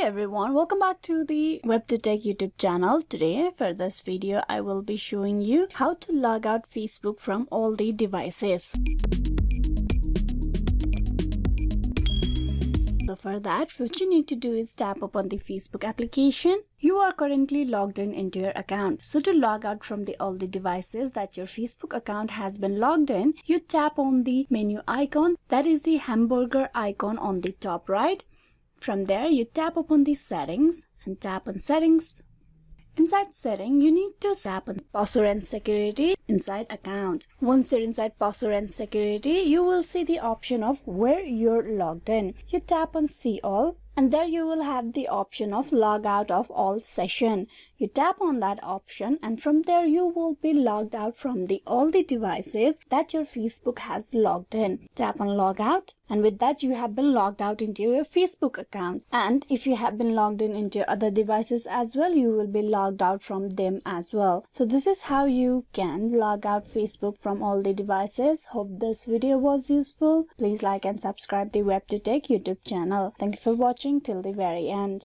everyone, welcome back to the WebToTech YouTube channel. Today for this video I will be showing you how to log out Facebook from all the devices. So for that, what you need to do is tap upon the Facebook application. You are currently logged in into your account. So to log out from all the devices that your Facebook account has been logged in, you tap on the menu icon, that is the hamburger icon on the top right. From there, you tap upon the settings and tap on settings. Inside setting, you need to tap on password and security inside account. Once you're inside password and security, you will see the option of where you're logged in. You tap on see all and there you will have the option of log out of all session. You tap on that option and from there you will be logged out from all the devices that your Facebook has logged in. Tap on log out and with that you have been logged out into your Facebook account. And if you have been logged in into your other devices as well, you will be logged out from them as well. So this is how you can log out Facebook from all the devices. Hope this video was useful. Please like and subscribe the WebToTech YouTube channel. Thank you for watching till the very end.